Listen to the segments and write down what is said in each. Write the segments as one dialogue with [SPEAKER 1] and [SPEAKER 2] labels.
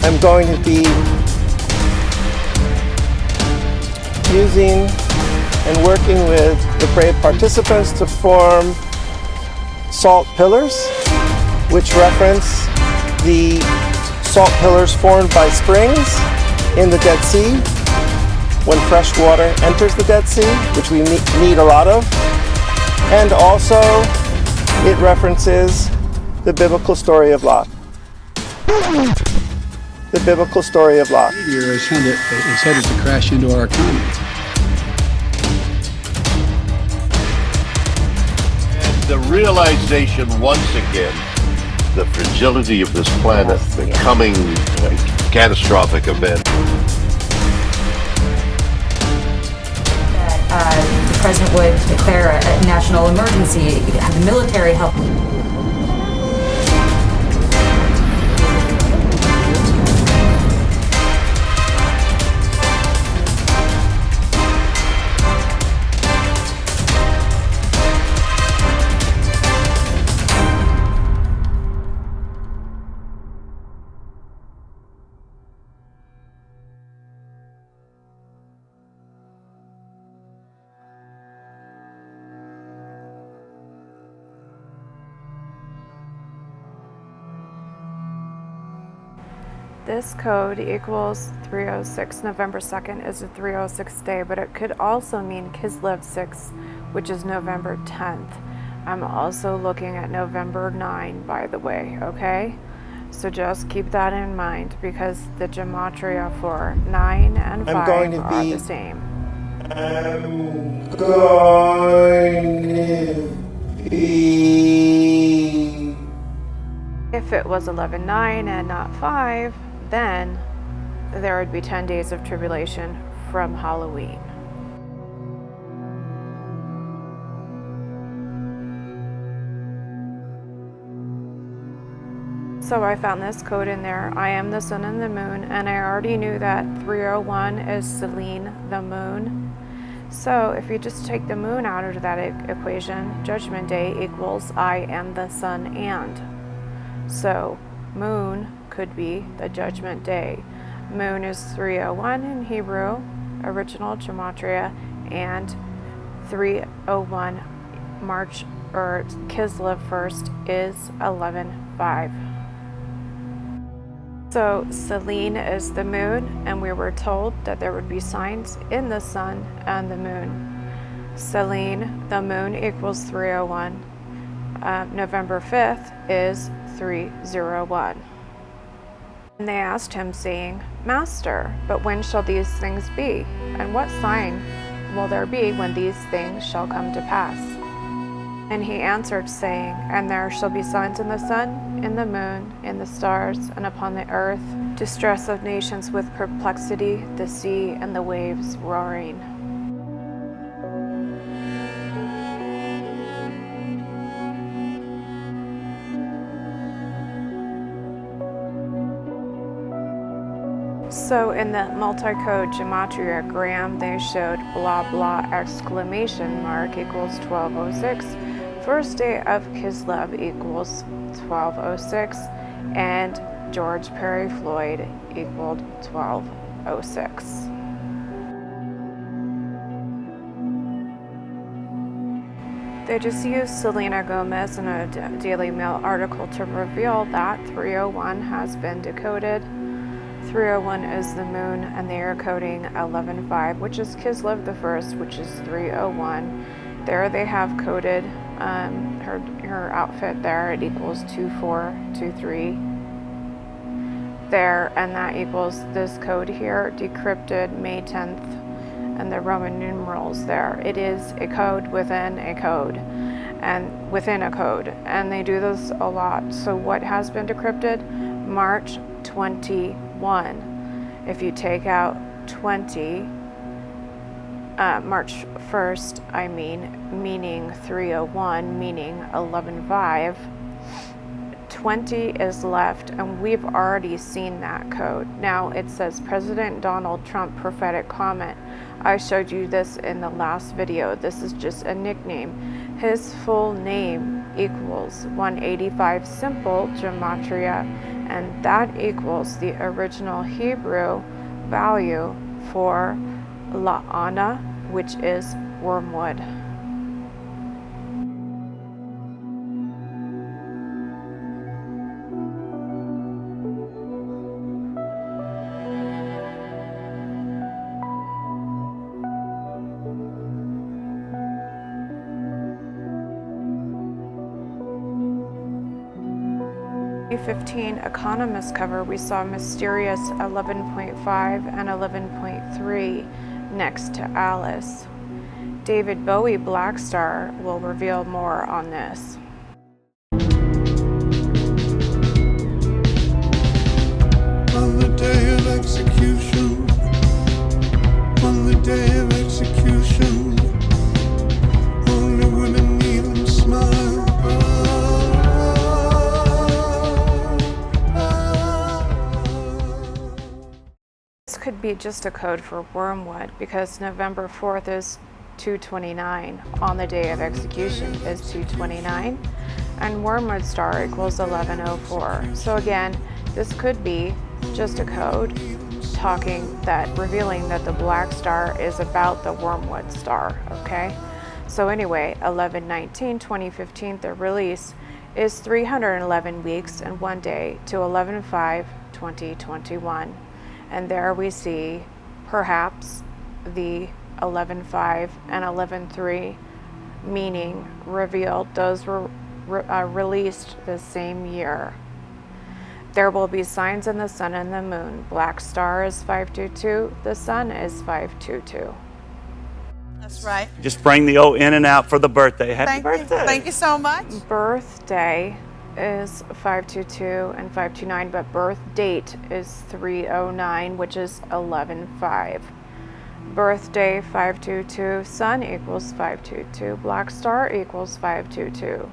[SPEAKER 1] I'm going to be using and working with the brave participants to form salt pillars, which reference the salt pillars formed by springs in the Dead Sea when fresh water enters the Dead Sea, which we need a lot of. And also, it references the biblical story of Lot. The biblical story of Lot.
[SPEAKER 2] Meteor is headed to crash into our economy.
[SPEAKER 3] And the realization once again, the fragility of this planet, the coming catastrophic event.
[SPEAKER 4] That the president would declare a national emergency, have the military help.
[SPEAKER 5] This code equals 306. November 2nd is a 306 day, but it could also mean Kislev 6, which is November 10th. I'm also looking at November 9, by the way, okay? So just keep that in mind because the Gematria for 9 and 5 are the same.
[SPEAKER 1] I'm going to be...
[SPEAKER 5] If it was 11/9 and not 5, then there would be 10 days of tribulation from Halloween. So I found this code in there. I am the sun and the moon, and I already knew that 301 is Selene, the moon. So if you just take the moon out of that equation, Judgment Day equals I am the sun and. So moon could be the Judgment Day. Moon is 301 in Hebrew, original Gematria, and 301 March or Kislev 1st is 11/5. So Selene is the moon, and we were told that there would be signs in the sun and the moon. Selene, the moon, equals 301. November 5th is 301. And they asked him, saying, Master, but when shall these things be? And what sign will there be when these things shall come to pass? And he answered, saying, And there shall be signs in the sun, in the moon, in the stars, and upon the earth, distress of nations with perplexity, the sea and the waves roaring. So in the multi-code Gematriagram, they showed blah blah exclamation mark equals 1206. First day of Kislev equals 1206. And George Perry Floyd equaled 1206. They just used Selena Gomez in a Daily Mail article to reveal that 301 has been decoded. 301 is the moon, and they are coding 11/5, which is Kislev the 1st, which is 301. There they have coded her outfit there. It equals 2423 there, and that equals this code here, decrypted May 10th, and the Roman numerals there. It is a code within a code, and within a code, and they do this a lot. So what has been decrypted? March 21. If you take out 20, March 1st, I mean, meaning 301, meaning 11/5, 20 is left, and we've already seen that code. Now it says President Donald Trump prophetic comment. I showed you this in the last video. This is just a nickname. His full name equals 185 simple Gematria, and that equals the original Hebrew value for La'ana, which is wormwood. The 2015 Economist cover, we saw mysterious 11.5 and 11.3 next to Alice. David Bowie Black Star will reveal more on this.
[SPEAKER 6] On the day of execution, on the day of execution, only women even smile.
[SPEAKER 5] This could be just a code for Wormwood because November 4th is 229. On the day of execution is 229, and Wormwood star equals 1104. So again, this could be just a code revealing that the black star is about the Wormwood star, okay? So anyway, 11/19/2015, the release is 311 weeks and 1 day to 11/5/2021. And there we see perhaps the 11/5 and 11/3 meaning revealed. Those were released the same year. There will be signs in the sun and the moon. Black star is 522. The sun is 522.
[SPEAKER 7] That's right.
[SPEAKER 8] Just bring the O in and out for the birthday. Happy birthday.
[SPEAKER 7] Thank you so much.
[SPEAKER 5] Birthday is 522 and 529, but birth date is 309, which is 11/5. Birthday 522, sun equals 522, black star equals 522.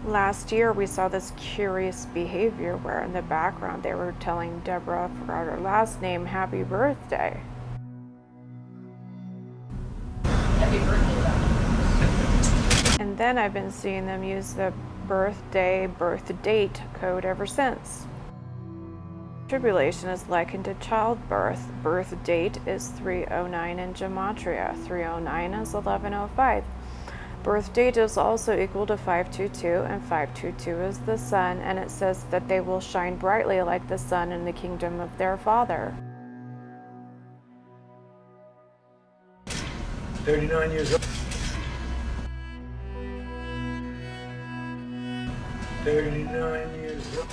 [SPEAKER 5] Last year we saw this curious behavior where in the background they were telling Deborah, I forgot her last name, happy birthday.
[SPEAKER 4] Happy birthday.
[SPEAKER 5] And then I've been seeing them use the birthday, birth date code ever since. Tribulation is likened to childbirth. Birth date is 309 in Gematria. 309 is 1105. Birth date is also equal to 522, and 522 is the sun, and it says that they will shine brightly like the sun in the kingdom of their Father.
[SPEAKER 9] 39 years old. 39 years old.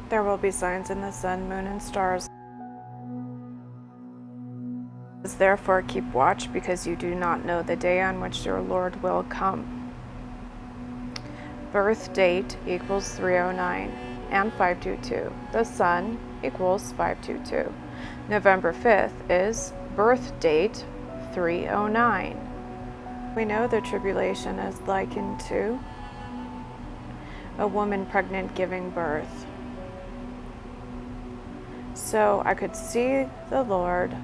[SPEAKER 5] There will be signs in the sun, moon, and stars. Therefore keep watch, because you do not know the day on which your Lord will come. Birth date equals 309 and 522. The sun equals 522. November 5th is birth date 309. We know the tribulation is likened to a woman pregnant giving birth. So I could see the Lord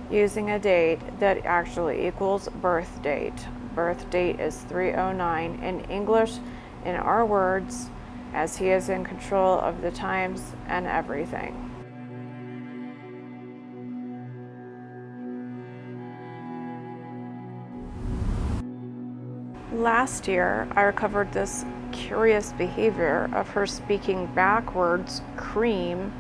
[SPEAKER 5] using a date that actually equals birth date. Birth date is 309 in English, in our words, as he is in control of the times and everything. Last year, I recovered this curious behavior of her speaking backwards, cream.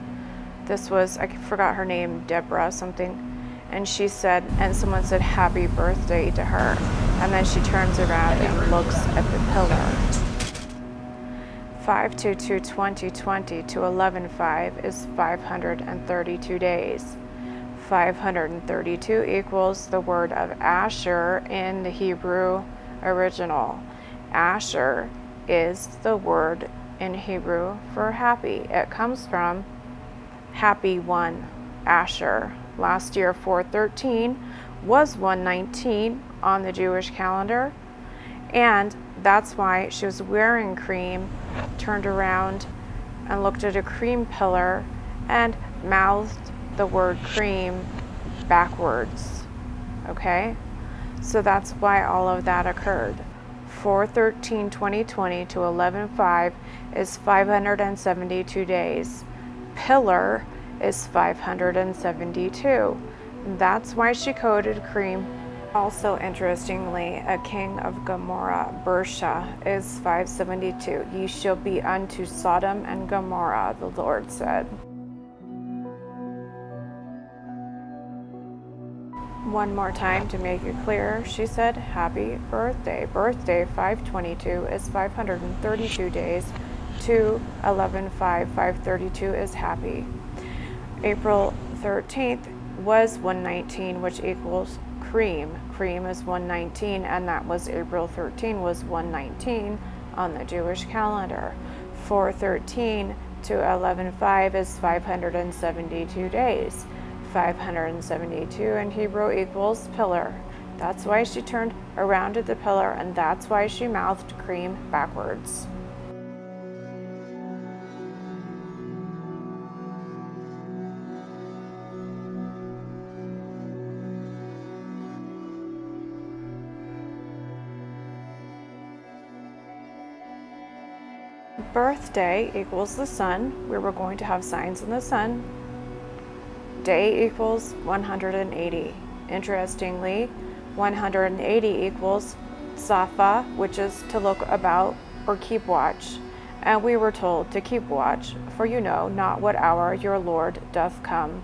[SPEAKER 5] This was, I forgot her name, Deborah something. And she said, and someone said happy birthday to her. And then she turns around and looks at the pillar. 5/22/2020 to 11/5 is 532 days. 532 equals the word of Asher in the Hebrew original. Asher is the word in Hebrew for happy. It comes from happy one, Asher. Last year, 413 was 119 on the Jewish calendar, and that's why she was wearing cream, turned around and looked at a cream pillar and mouthed the word cream backwards. Okay? So that's why all of that occurred. 4/13/2020 to 11/5 is 572 days. Pillar is 572. That's why she coded cream. Also, interestingly, a king of Gomorrah, Bersha, is 572. Ye shall be unto Sodom and Gomorrah, the Lord said. One more time to make it clear, she said, happy birthday. Birthday 522 is 532 days to 11/5, 532 is happy. April 13th was 119, which equals cream. Cream is 119, and that was April 13 was 119 on the Jewish calendar. 4/13 to 11/5 is 572 days. 572 in Hebrew equals pillar. That's why she turned around at the pillar, and that's why she mouthed cream backwards. Birthday equals the sun. We were going to have signs in the sun. Day equals 180. Interestingly, 180 equals Safa, which is to look about or keep watch. And we were told to keep watch, for you know not what hour your Lord doth come.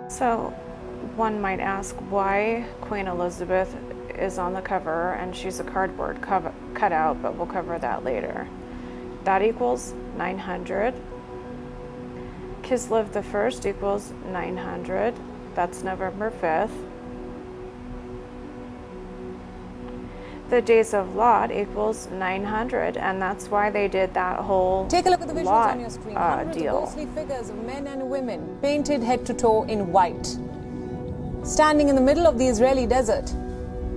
[SPEAKER 5] So one might ask why Queen Elizabeth is on the cover and she's a cardboard cutout, but we'll cover that later. That equals 900. Kislev the First equals 900. That's November 5th. The days of Lot equals 900, and that's why they did that whole
[SPEAKER 10] Take a look at the visuals
[SPEAKER 5] Lot
[SPEAKER 10] on your screen. Hundreds
[SPEAKER 5] deal.
[SPEAKER 10] of ghostly figures of men and women, painted head to toe in white, standing in the middle of the Israeli desert.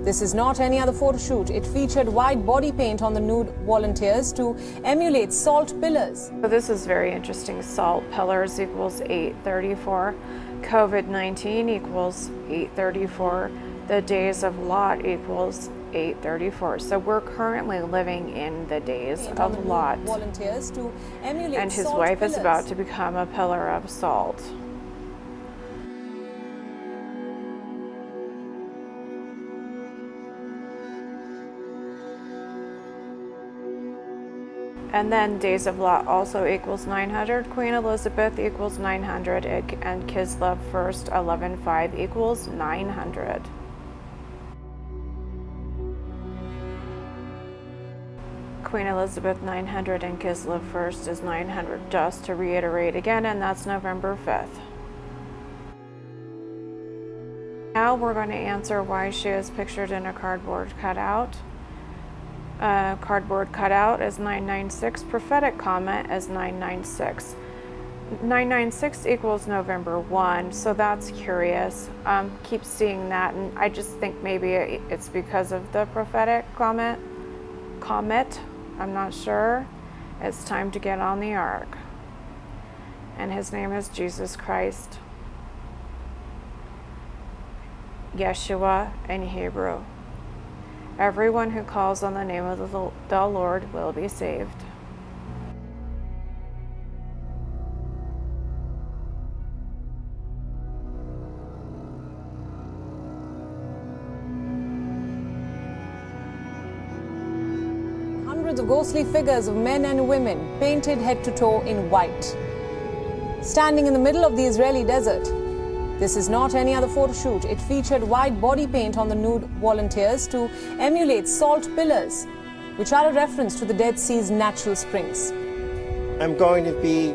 [SPEAKER 10] This is not any other photo shoot. It featured white body paint on the nude volunteers to emulate salt pillars.
[SPEAKER 5] So this is very interesting. Salt pillars equals 834. COVID-19 equals 834. The days of Lot equals 834. So we're currently living in the days of Lot.
[SPEAKER 10] Volunteers to emulate
[SPEAKER 5] and his
[SPEAKER 10] salt
[SPEAKER 5] wife
[SPEAKER 10] pillars.
[SPEAKER 5] is about to become a pillar of salt. And then days of Lot also equals 900. Queen Elizabeth equals 900. And Kislev First 11/5 equals 900. Queen Elizabeth 900 and Kislev First is 900, just to reiterate again, and that's November 5th. Now we're going to answer why she is pictured in a cardboard cutout. Cardboard cutout is 996, prophetic comment is 996. 996 equals November 1, so that's curious. Keep seeing that, and I just think maybe it's because of the prophetic comet. I'm not sure. It's time to get on the ark. And his name is Jesus Christ. Yeshua in Hebrew. Everyone who calls on the name of the Lord will be saved.
[SPEAKER 10] Hundreds of ghostly figures of men and women, painted head to toe in white, standing in the middle of the Israeli desert. This is not any other photo shoot. It featured white body paint on the nude volunteers to emulate salt pillars. which are a reference to the Dead Sea's natural springs.
[SPEAKER 1] I'm going to be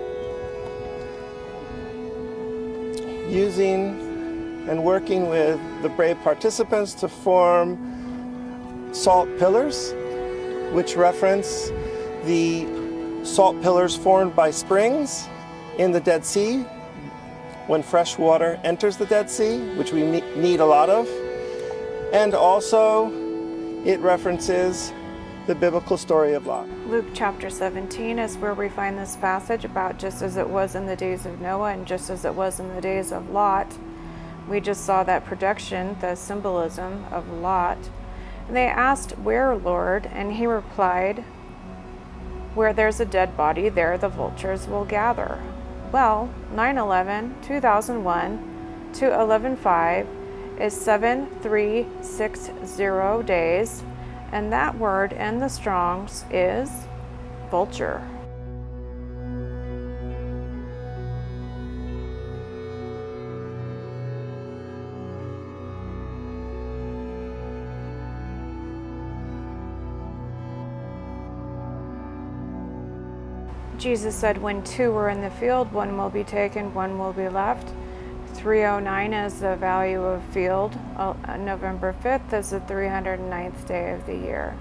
[SPEAKER 1] using and working with the brave participants to form salt pillars, which reference the salt pillars formed by springs in the Dead Sea when fresh water enters the Dead Sea, which we need a lot of. And also, it references the biblical story of Lot.
[SPEAKER 5] Luke chapter 17 is where we find this passage about just as it was in the days of Noah and just as it was in the days of Lot. We just saw that production, the symbolism of Lot. And they asked, "Where, Lord?" And he replied, "Where there's a dead body, there the vultures will gather." Well, 9/11, 2001 to 11/5 is 7360 days, and that word in the Strong's is vulture. Jesus said, when two are in the field, one will be taken, one will be left. 309 is the value of field. November 5th is the 309th day of the year.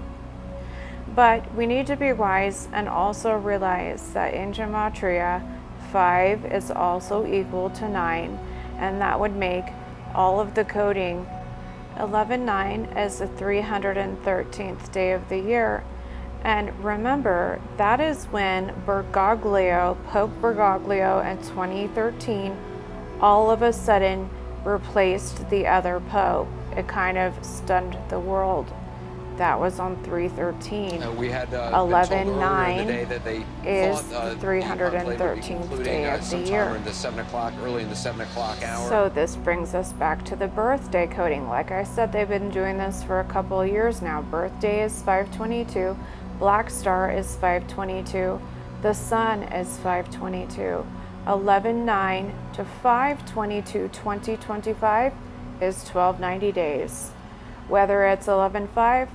[SPEAKER 5] But we need to be wise and also realize that in Gematria, 5 is also equal to 9, and that would make all of the coding. 11/9 is the 313th day of the year. And remember, that is when Pope Bergoglio in 2013 all of a sudden replaced the other pope. It kind of stunned the world. That was on 313.
[SPEAKER 11] We had
[SPEAKER 5] 11/9
[SPEAKER 11] that they
[SPEAKER 5] is
[SPEAKER 11] thought,
[SPEAKER 5] the 313th day of the year.
[SPEAKER 11] In the 7 o'clock, early in the 7 o'clock hour.
[SPEAKER 5] So this brings us back to the birthday coding. Like I said, they've been doing this for a couple of years now. Birthday is 522. Black Star is 522. The Sun is 522. 11/9 to 5/22/2025 is 1290 days. Whether it's 11/5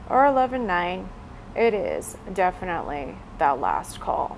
[SPEAKER 5] or 11/9, it is definitely that last call.